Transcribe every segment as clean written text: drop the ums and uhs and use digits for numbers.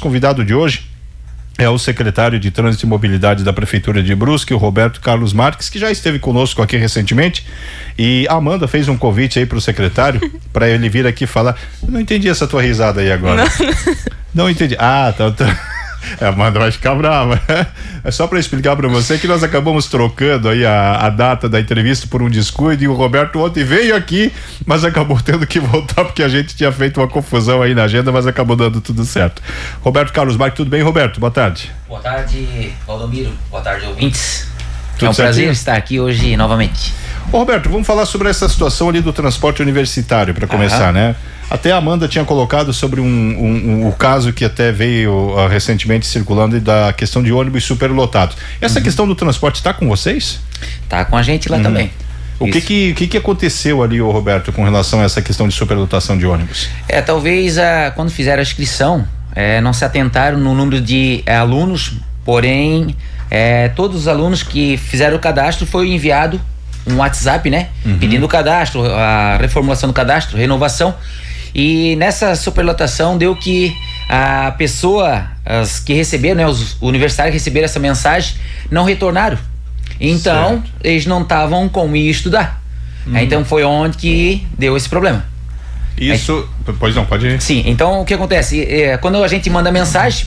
convidado de hoje é o secretário de Trânsito e Mobilidade da Prefeitura de Brusque, o Roberto Carlos Marques, que já esteve conosco aqui recentemente, e a Amanda fez um convite aí pro secretário para ele vir aqui falar. Eu não entendi essa tua risada aí agora. Não entendi. Ah, tá. A Amanda vai ficar brava. É só para explicar para você que nós acabamos trocando aí a data da entrevista por um descuido, e o Roberto ontem veio aqui, mas acabou tendo que voltar porque a gente tinha feito uma confusão aí na agenda, mas acabou dando tudo certo. Roberto Carlos Marques, tudo bem, Roberto? Boa tarde. Boa tarde, Valdomiro. Boa tarde, ouvintes. Tudo é um prazer certinho? estar aqui hoje novamente. Ô, Roberto, vamos falar sobre essa situação ali do transporte universitário para começar, né? Até a Amanda tinha colocado sobre o caso que até veio recentemente circulando da questão de ônibus superlotados. Essa questão do transporte está com vocês? Tá com a gente lá também. O que aconteceu ali, ô Roberto, com relação a essa questão de superlotação de ônibus? Talvez quando fizeram a inscrição, não se atentaram no número de alunos, porém, todos os alunos que fizeram o cadastro foi enviado um WhatsApp, né? Pedindo o cadastro, a reformulação do cadastro, renovação. E nessa superlotação deu que a pessoa, as que receberam, né, os universitários que receberam essa mensagem, não retornaram. Então, eles não estavam com ir estudar. Então foi onde que deu esse problema. Isso, pois não, pode ir. Sim, então o que acontece? Quando a gente manda mensagem,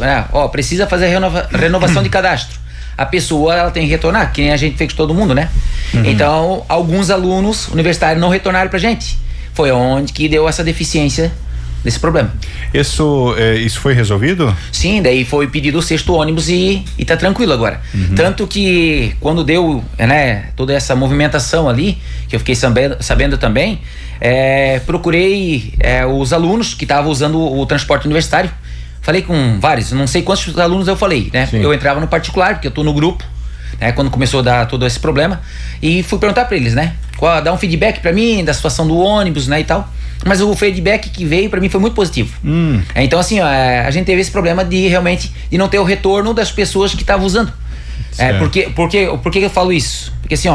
precisa fazer renovação de cadastro. A pessoa, ela tem que retornar, que nem a gente fez com todo mundo, né? Então, alguns alunos universitários não retornaram pra gente. Foi onde que deu essa deficiência desse problema. Isso foi resolvido? Sim, daí foi pedido o 6º ônibus e tá tranquilo agora. Tanto que quando deu, né, toda essa movimentação ali, que eu fiquei sabendo também, procurei os alunos que estavam usando o transporte universitário. Falei com vários, não sei quantos alunos eu falei, né? Sim. Eu entrava no particular, porque eu tô no grupo, né? Quando começou a dar todo esse problema, e fui perguntar pra eles, né? Dar um feedback pra mim da situação do ônibus, né, e tal. Mas o feedback que veio pra mim foi muito positivo. Então, assim, a gente teve esse problema de realmente de não ter o retorno das pessoas que estavam usando. Por que eu falo isso? Porque assim,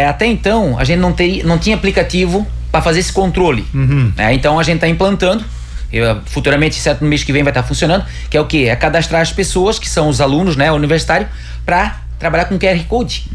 até então a gente não tinha aplicativo para fazer esse controle. Então a gente tá implantando. Futuramente, certo, no mês que vem vai estar funcionando, que é o quê? É cadastrar as pessoas que são os alunos, né, universitários, para trabalhar com QR Code.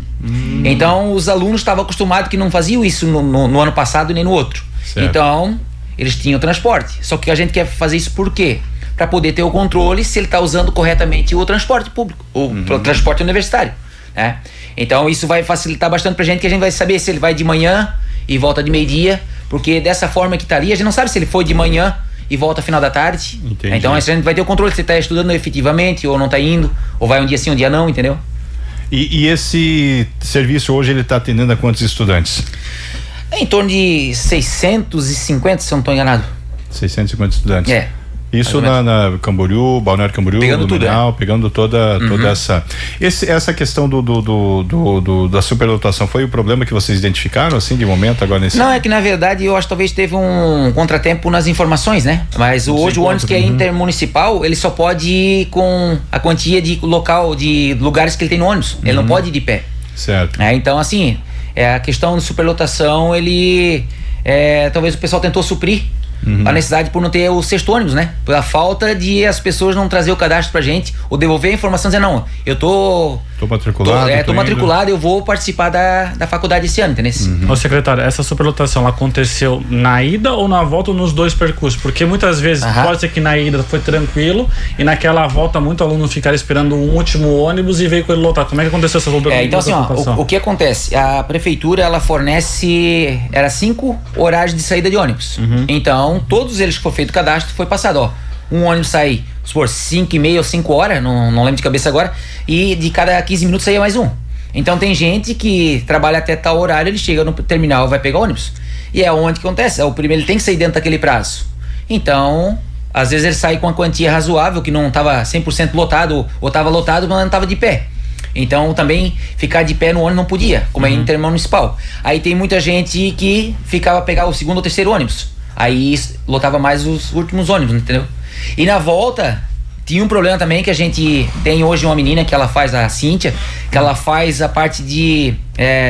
Então os alunos estavam acostumados que não faziam isso no ano passado nem no outro. Certo. Então eles tinham transporte, só que a gente quer fazer isso por quê? Para poder ter o controle se ele está usando corretamente o transporte público, o transporte universitário, né? Então isso vai facilitar bastante pra gente, que a gente vai saber se ele vai de manhã e volta de meio-dia, porque dessa forma que estaria, a gente não sabe se ele foi de manhã e volta final da tarde. Entendi. Então a gente vai ter o controle se está estudando efetivamente ou não está indo, ou vai um dia sim, um dia não, entendeu? E esse serviço hoje ele está atendendo a quantos estudantes? Em torno de 650, se eu não estou enganado. 650 estudantes. Isso na Camboriú, Balneário Camboriú, pegando Blumenau, pegando toda essa questão da superlotação foi o problema que vocês identificaram, assim, de momento agora nesse... Não, é que na verdade eu acho que talvez teve um contratempo nas informações, né? Mas hoje o ônibus que é intermunicipal, ele só pode ir com a quantia de lugares que ele tem no ônibus. Ele não pode ir de pé. Certo. Então, assim, a questão de superlotação, talvez o pessoal tentou suprir a necessidade por não ter o 6º ônibus, né? Pela falta de as pessoas não trazer o cadastro pra gente ou devolver a informação, dizer, não, eu tô matriculado. Tô matriculado, eu vou participar da faculdade esse ano, entendeu? Ô secretário, essa superlotação ela aconteceu na ida ou na volta ou nos dois percursos? Porque muitas vezes pode ser que na ida foi tranquilo e naquela volta muito aluno ficar esperando um último ônibus e veio com ele lotado. Como é que aconteceu essa superlotação? Então assim, o que acontece? A prefeitura, ela fornece, 5 horários de saída de ônibus. Então, todos eles que foi feito o cadastro, foi passado, um ônibus sai, supor, 5h30 ou 5 horas, não lembro de cabeça agora, e de cada 15 minutos saía mais um. Então tem gente que trabalha até tal horário, ele chega no terminal, vai pegar ônibus. E é onde que acontece, o primeiro ele tem que sair dentro daquele prazo. Então, às vezes ele sai com uma quantia razoável, que não estava 100% lotado, ou estava lotado, mas não estava de pé. Então também ficar de pé no ônibus não podia, como é intermunicipal. Aí tem muita gente que ficava a pegar o 2º ou 3º ônibus. Aí lotava mais os últimos ônibus, entendeu? E na volta tinha um problema também, que a gente tem hoje uma menina que ela faz, a Cíntia, que ela faz a parte de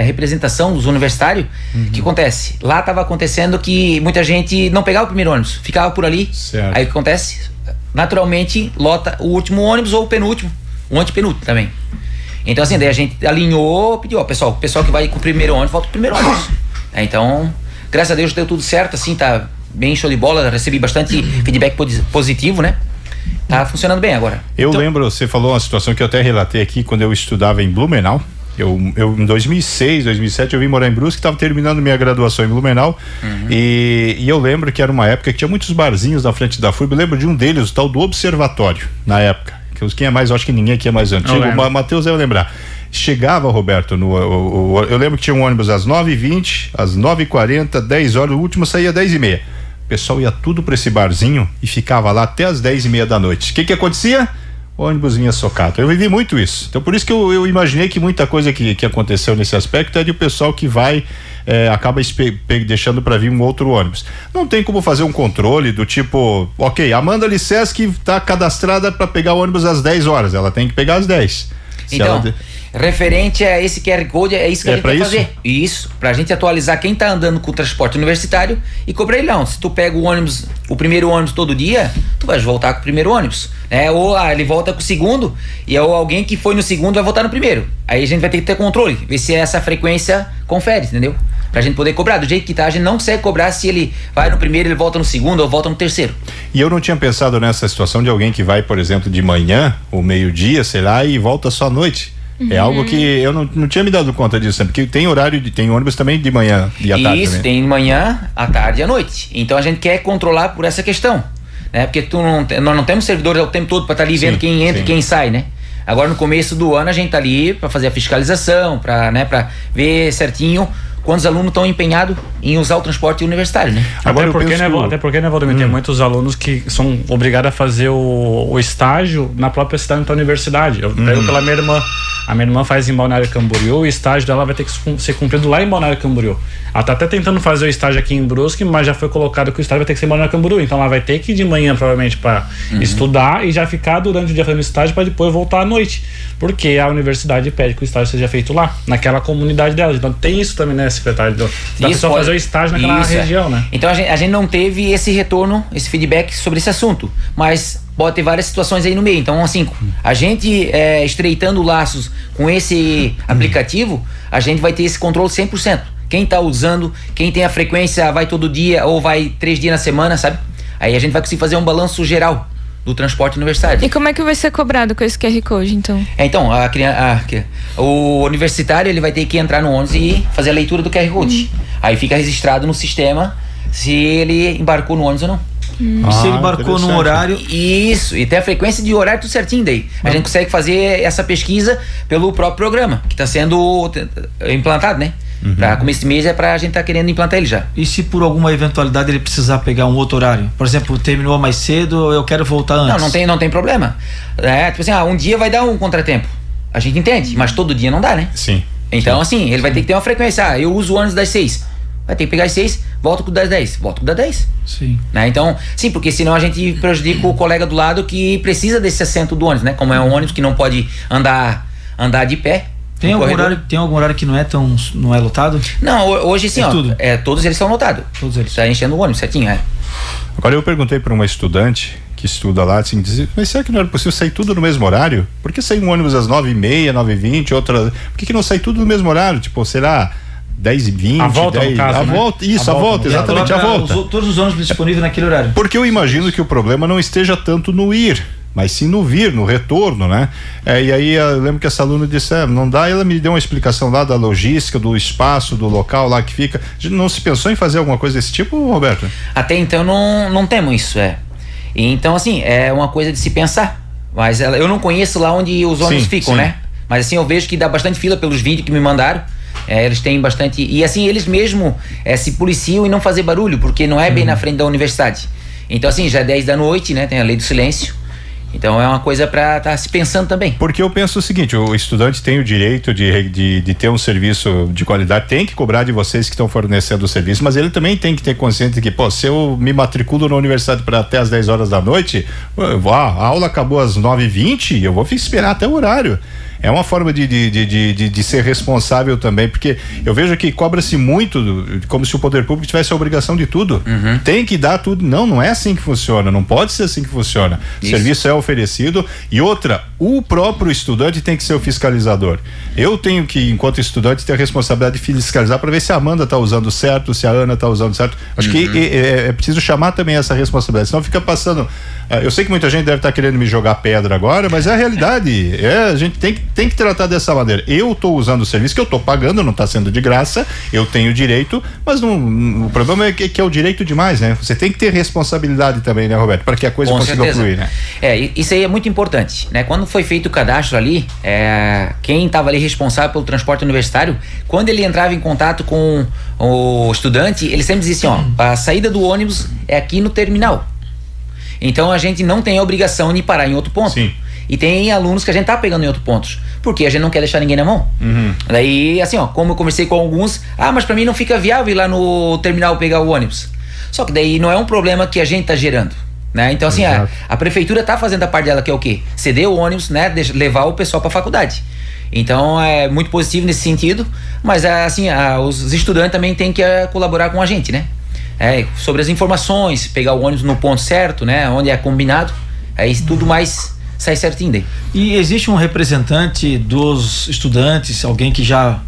representação dos universitários. O que acontece? Lá estava acontecendo que muita gente não pegava o primeiro ônibus, ficava por ali. Certo. Aí o que acontece? naturalmente lota o último ônibus ou o penúltimo, o antepenúltimo também. Então assim, daí a gente alinhou, pediu, ó, o pessoal que vai com o primeiro ônibus, volta pro primeiro ônibus. Então, graças a Deus deu tudo certo, assim, tá bem show de bola, recebi bastante feedback positivo, né? Tá funcionando bem agora. Eu lembro, você falou uma situação que eu até relatei aqui quando eu estudava em Blumenau. Eu em 2006, 2007 eu vim morar em Brusque, estava terminando minha graduação em Blumenau. E eu lembro que era uma época que tinha muitos barzinhos na frente da FURB. Eu lembro de um deles, o tal do Observatório, na época. Quem é mais, acho que ninguém aqui é mais antigo. O Matheus deve lembrar. Chegava, Roberto, eu lembro que tinha um ônibus às 9h20, às 9h40, 10 horas, o último saía às 10h30. O pessoal ia tudo para esse barzinho e ficava lá até às 10h30 da noite. O que acontecia? O ônibus vinha socado. Eu vivi muito isso. Então por isso que eu imaginei que muita coisa que aconteceu nesse aspecto é de o pessoal que vai acaba deixando para vir um outro ônibus. Não tem como fazer um controle do tipo, ok, Amanda Lissesc está cadastrada para pegar o ônibus às 10 horas, ela tem que pegar às 10. Então, referente a esse QR Code, é isso que a gente vai fazer. Isso, pra gente atualizar quem tá andando com o transporte universitário e cobrar ele não. Se tu pega o ônibus, o primeiro ônibus todo dia, tu vai voltar com o primeiro ônibus, né? Ou ele volta com o segundo e ou alguém que foi no segundo vai voltar no primeiro. Aí a gente vai ter que ter controle, ver se essa frequência confere, entendeu? Pra gente poder cobrar. Do jeito que tá, a gente não consegue cobrar se ele vai no primeiro, ele volta no segundo ou volta no terceiro. E eu não tinha pensado nessa situação de alguém que vai, por exemplo, de manhã ou meio-dia, sei lá, e volta só à noite. É algo que eu não tinha me dado conta disso, porque tem tem ônibus também de manhã e à tarde. Isso, tem manhã, à tarde e à noite. Então a gente quer controlar por essa questão, né? Porque nós não temos servidores o tempo todo para estar ali vendo quem entra e quem sai, né? Agora no começo do ano a gente tá ali para fazer a fiscalização, para ver certinho quantos alunos estão empenhados em usar o transporte universitário, né? Até porque, né, Valdemir, tem muitos alunos que são obrigados a fazer o estágio na própria cidade da universidade. Eu pego pela minha irmã. A minha irmã faz em Balneário Camboriú, o estágio dela vai ter que ser cumprido lá em Balneário Camboriú. Ela tá até tentando fazer o estágio aqui em Brusque, mas já foi colocado que o estágio vai ter que ser em Balneário Camboriú. Então ela vai ter que ir de manhã, provavelmente, para estudar e já ficar durante o dia fazendo estágio para depois voltar à noite. Porque a universidade pede que o estágio seja feito lá, naquela comunidade dela. Então tem isso também, né, secretário? Da pessoa fazer o estágio naquela região, né? Então a gente não teve esse retorno, esse feedback sobre esse assunto, mas pode ter várias situações aí no meio. Então, assim, a gente estreitando laços com esse aplicativo, a gente vai ter esse controle 100%. Quem tá usando, quem tem a frequência, vai todo dia ou vai 3 dias na semana, sabe? Aí a gente vai conseguir fazer um balanço geral do transporte universitário. E como é que vai ser cobrado com esse QR Code, então? Então, o universitário ele vai ter que entrar no ônibus e fazer a leitura do QR Code. Aí fica registrado no sistema se ele embarcou no ônibus ou não. Se ele embarcou num horário. Isso, e tem a frequência de horário tudo certinho daí. A gente consegue fazer essa pesquisa pelo próprio programa, que está sendo implantado, né? Para começo de mês é pra gente tá querendo implantar ele já. E se por alguma eventualidade ele precisar pegar um outro horário? Por exemplo, terminou mais cedo, eu quero voltar antes. Não tem problema. Tipo assim, um dia vai dar um contratempo. A gente entende, mas todo dia não dá, né? Sim. Então, assim, ele vai ter que ter uma frequência. Eu uso o ônibus das 6. Vai ter que pegar as 6, volto com o das 10. Volto com o das 10. Sim. Né? Então, sim, porque senão a gente prejudica o colega do lado que precisa desse assento do ônibus, né? Como é um ônibus que não pode andar de pé. Tem algum horário que não é lotado? Não, hoje sim, tudo. Todos eles são lotados. Todos eles. Tá enchendo o ônibus, certinho, Agora eu perguntei para uma estudante que estuda lá, assim, mas será que não era possível sair tudo no mesmo horário? Por que sair um ônibus às 9h30, 9h20, outra... Por que não sair tudo no mesmo horário? Tipo, será 10h20, a volta, 10, no caso, a volta, né? Isso, a volta, exatamente, a volta. Todos os ônibus disponíveis naquele horário. Porque eu imagino que o problema não esteja tanto no ir, mas sim no vir, no retorno, né? E aí eu lembro que essa aluna disse, não dá, ela me deu uma explicação lá da logística, do espaço, do local lá que fica. Não se pensou em fazer alguma coisa desse tipo, Roberto? Até então não temos isso, Então, assim, é uma coisa de se pensar, mas eu não conheço lá onde os ônibus ficam, né? Mas assim, eu vejo que dá bastante fila pelos vídeos que me mandaram. Eles têm bastante, e assim, eles mesmo se policiam e não fazer barulho, porque não é bem na frente da universidade. Então, assim, já é 10 da noite, né? Tem a lei do silêncio. Então é uma coisa para estar se pensando também. Porque eu penso o seguinte, o estudante tem o direito de ter um serviço de qualidade, tem que cobrar de vocês que estão fornecendo o serviço, mas ele também tem que ter consciência de que, se eu me matriculo na universidade para até às 10 horas da noite, a aula acabou às 9h20, eu vou esperar até o horário. É uma forma de ser responsável também, porque eu vejo que cobra-se muito, como se o poder público tivesse a obrigação de tudo. Tem que dar tudo. Não é assim que funciona, não pode ser assim que funciona. O serviço é oferecido. E outra, o próprio estudante tem que ser o fiscalizador. Eu tenho que, enquanto estudante, ter a responsabilidade de fiscalizar para ver se a Amanda está usando certo, se a Ana está usando certo. Acho que é preciso chamar também essa responsabilidade, senão fica passando. Eu sei que muita gente deve estar querendo me jogar pedra agora, mas é a realidade. A gente tem que tratar dessa maneira. Eu estou usando o serviço que eu estou pagando, não está sendo de graça, eu tenho direito, mas o problema é que é o direito demais, né? Você tem que ter responsabilidade também, né, Roberto? Para que a coisa consiga fluir, né? Isso aí é muito importante, né? Quando foi feito o cadastro ali, quem estava ali responsável pelo transporte universitário, quando ele entrava em contato com o estudante, ele sempre dizia assim, a saída do ônibus é aqui no terminal. Então a gente não tem a obrigação de parar em outro ponto. Sim. E tem alunos que a gente tá pegando em outros pontos, porque a gente não quer deixar ninguém na mão. Daí, assim, como eu conversei com alguns, mas pra mim não fica viável ir lá no terminal pegar o ônibus. Só que daí não é um problema que a gente tá gerando, né? Então, assim, a prefeitura tá fazendo a parte dela, que é o quê? Ceder o ônibus, né? Levar o pessoal pra faculdade. Então, é muito positivo nesse sentido, mas, assim, os estudantes também têm que colaborar com a gente, né? Sobre as informações, pegar o ônibus no ponto certo, né? Onde é combinado, aí tudo mais sai certinho daí. E existe um representante dos estudantes, alguém que já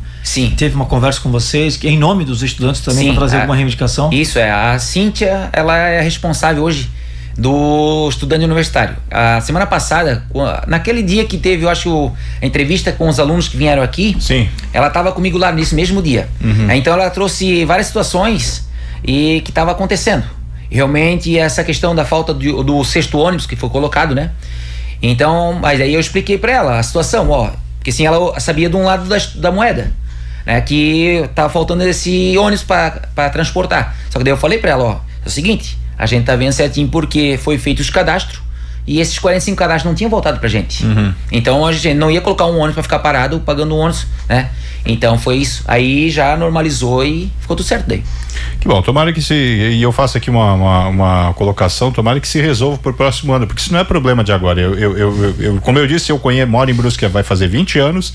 teve uma conversa com vocês, que em nome dos estudantes também, para trazer alguma reivindicação? Isso, a Cíntia, ela é responsável hoje do estudante universitário. A semana passada, naquele dia que teve, eu acho, a entrevista com os alunos que vieram aqui, ela estava comigo lá nesse mesmo dia. Então ela trouxe várias situações e que estava acontecendo. Realmente essa questão da falta do sexto ônibus que foi colocado, né? Então, mas aí eu expliquei para ela a situação, porque assim, ela sabia de um lado da moeda, né? Que tava faltando esse ônibus para transportar. Só que daí eu falei para ela, é o seguinte, a gente tá vendo certinho porque foi feito os cadastros e esses 45 cadastros não tinham voltado pra gente. Então a gente não ia colocar um ônibus para ficar parado pagando um ônibus, né? Então foi isso. Aí já normalizou e ficou tudo certo daí. Que bom, tomara que e eu faço aqui uma colocação, tomara que se resolva pro próximo ano, porque isso não é problema de agora. Eu como eu disse, moro em Brusque, vai fazer 20 anos,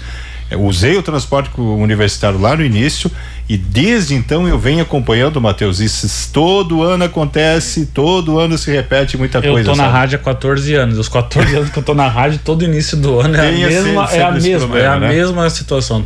eu usei o transporte universitário lá no início e desde então eu venho acompanhando, Matheus, isso todo ano acontece, todo ano se repete muita coisa. Eu tô na rádio há 14 anos, os 14 anos que eu tô na rádio, todo início do ano é a mesma situação,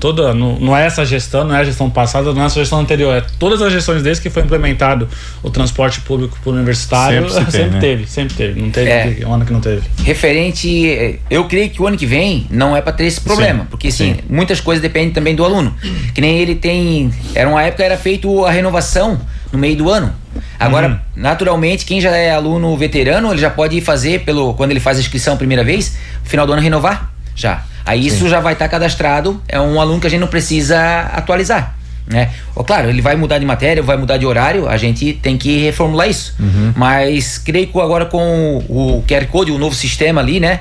não é essa gestão, não é a gestão passada, não é essa gestão anterior, é todas as gestões desde que foi implementado o transporte público pro universitário, sempre teve, não teve um ano que não teve. Referente, eu creio que o ano que vem não é para ter esse problema, porque sim, muitas coisas dependem também do aluno, que nem ele tem. Era uma época, era feito a renovação no meio do ano. Agora, naturalmente, quem já é aluno veterano, ele já pode fazer, quando ele faz a inscrição a primeira vez, no final do ano renovar, já. Aí isso já vai estar cadastrado, é um aluno que a gente não precisa atualizar, né? Claro, ele vai mudar de matéria, vai mudar de horário, a gente tem que reformular isso. Mas creio que agora com o QR Code, o novo sistema ali, né?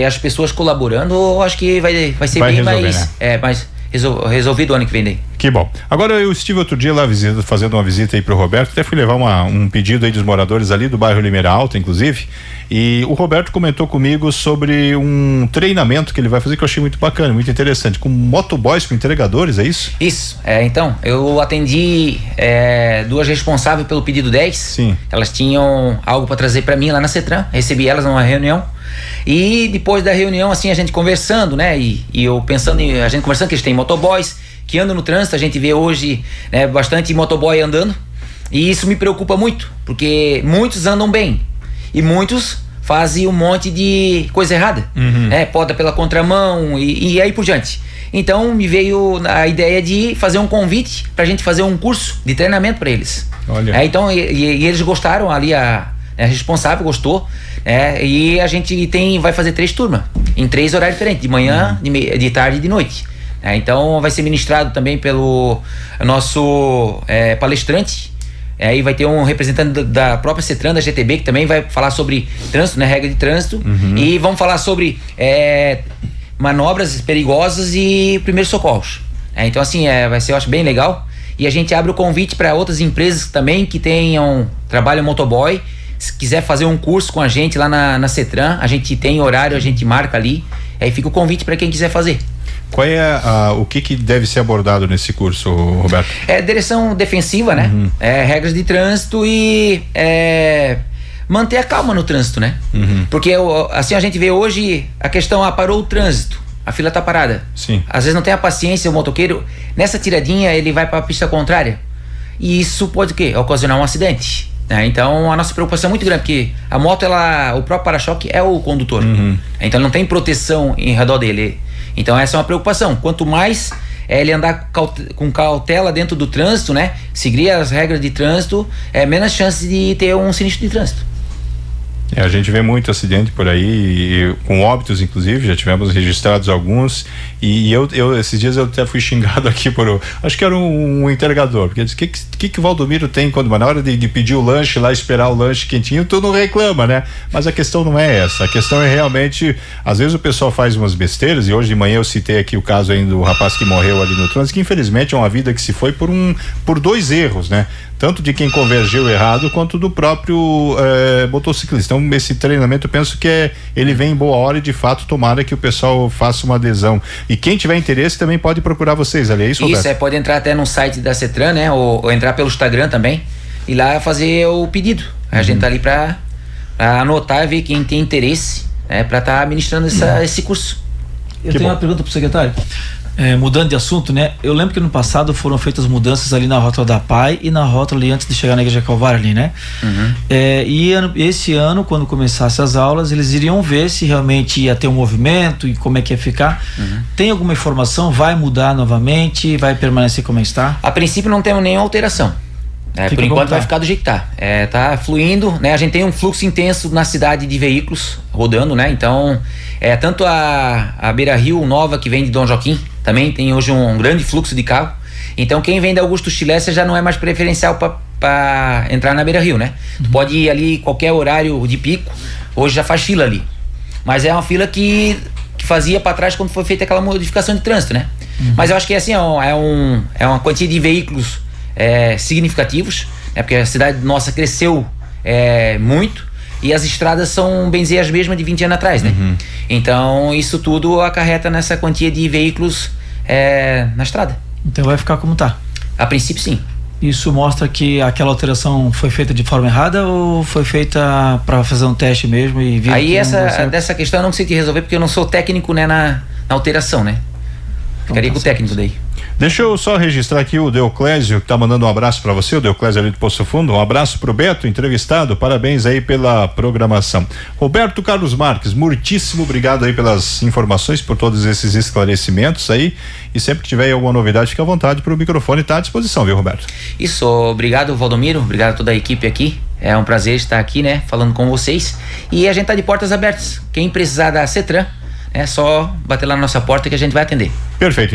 As pessoas colaborando, eu acho que vai ser bem resolver, mais... né? Mais resolvido o ano que vem daí. Que bom. Agora eu estive outro dia lá fazendo uma visita aí pro Roberto, até fui levar um pedido aí dos moradores ali do bairro Limeira Alta, inclusive, e o Roberto comentou comigo sobre um treinamento que ele vai fazer que eu achei muito bacana, muito interessante, com motoboys, com entregadores, é isso? Isso, então, eu atendi duas responsáveis pelo pedido 10. Sim. Elas tinham algo para trazer para mim lá na CETRAN, recebi elas numa reunião. E depois da reunião, assim, a gente conversando, né? E eu pensando, a gente conversando que eles têm motoboys que andam no trânsito, a gente vê hoje, né, bastante motoboy andando. E isso me preocupa muito, porque muitos andam bem e muitos fazem um monte de coisa errada, né? Poda pela contramão e aí por diante. Então me veio a ideia de fazer um convite pra gente fazer um curso de treinamento para eles. Olha. Então, e eles gostaram ali, a responsável gostou, e a gente vai fazer 3 turmas, em 3 horários diferentes, de manhã, de tarde e de noite. Então vai ser ministrado também pelo nosso palestrante, aí vai ter um representante da própria CETRAN, da GTB, que também vai falar sobre trânsito, né, regra de trânsito, e vamos falar sobre manobras perigosas e primeiros socorros. Então assim, vai ser, eu acho, bem legal. E a gente abre o convite para outras empresas também que trabalham motoboy. Se quiser fazer um curso com a gente lá na CETRAN, a gente tem horário, a gente marca ali. Aí fica o convite para quem quiser fazer. Qual é o que deve ser abordado nesse curso, Roberto? É direção defensiva, né? Regras de trânsito e manter a calma no trânsito, né? Porque assim a gente vê hoje a questão, parou o trânsito, a fila tá parada. Sim. Às vezes não tem a paciência, o motoqueiro, nessa tiradinha ele vai para a pista contrária. E isso pode o quê? Ocasionar um acidente. Então a nossa preocupação é muito grande, porque a moto, o próprio para-choque é o condutor. Então ele não tem proteção em redor dele. Então essa é uma preocupação. Quanto mais ele andar com cautela dentro do trânsito, né? Seguir as regras de trânsito, menos chance de ter um sinistro de trânsito. A gente vê muito acidente por aí, com óbitos inclusive, já tivemos registrados alguns, e eu esses dias eu até fui xingado aqui acho que era um entregador, porque disse, que o Valdomiro tem quando, na hora de pedir o lanche lá, esperar o lanche quentinho, tu não reclama, né? Mas a questão não é essa, a questão é realmente, às vezes o pessoal faz umas besteiras, e hoje de manhã eu citei aqui o caso aí do rapaz que morreu ali no trânsito, que infelizmente é uma vida que se foi por 2 erros, né? Tanto de quem convergiu errado quanto do próprio motociclista. Então esse treinamento eu penso que ele vem em boa hora e de fato tomara que o pessoal faça uma adesão. E quem tiver interesse também pode procurar vocês ali, é isso, Roberto? Isso, pode entrar até no site da CETRAN, né? Ou entrar pelo Instagram também e lá fazer o pedido. A gente tá ali para anotar e ver quem tem interesse, para estar ministrando esse curso. Eu tenho uma pergunta pro secretário. Mudando de assunto, né? Eu lembro que no passado foram feitas mudanças ali na rótula da PAI e na rótula ali antes de chegar na Igreja Calvário ali, né? E esse ano, quando começasse as aulas, eles iriam ver se realmente ia ter um movimento e como é que ia ficar. Tem alguma informação? Vai mudar novamente? Vai permanecer como está? A princípio não temos nenhuma alteração. Por enquanto vai ficar do jeito que tá. Tá fluindo, né? A gente tem um fluxo intenso na cidade de veículos rodando, né? Então, tanto a Beira Rio Nova, que vem de Dom Joaquim, também tem hoje um grande fluxo de carro. Então quem vem da Augusto Chilessa já não é mais preferencial para entrar na Beira Rio, né? Tu pode ir ali qualquer horário de pico, hoje já faz fila ali. Mas é uma fila que fazia para trás quando foi feita aquela modificação de trânsito, né? Mas eu acho que assim, é uma quantia de veículos significativos, né? Porque a cidade nossa cresceu muito e as estradas são, bem dizer, as mesmas de 20 anos atrás, né? Então isso tudo acarreta nessa quantia de veículos na estrada. Então vai ficar como tá? A princípio sim. Isso mostra que aquela alteração foi feita de forma errada ou foi feita para fazer um teste mesmo e vir? Aí dessa questão eu não consegui resolver porque eu não sou técnico, né, na alteração, né? Ficaria com o técnico daí. Deixa eu só registrar aqui o Deoclésio, que tá mandando um abraço para você, o Deoclésio ali do Poço Fundo, um abraço pro Beto, entrevistado, parabéns aí pela programação. Roberto Carlos Marques, muitíssimo obrigado aí pelas informações, por todos esses esclarecimentos aí, e sempre que tiver alguma novidade, fica à vontade, pro microfone tá à disposição, viu, Roberto? Isso, obrigado, Valdomiro, obrigado a toda a equipe aqui, é um prazer estar aqui, né, falando com vocês, e a gente tá de portas abertas, quem precisar da CETRAN, é só bater lá na nossa porta que a gente vai atender. Perfeito.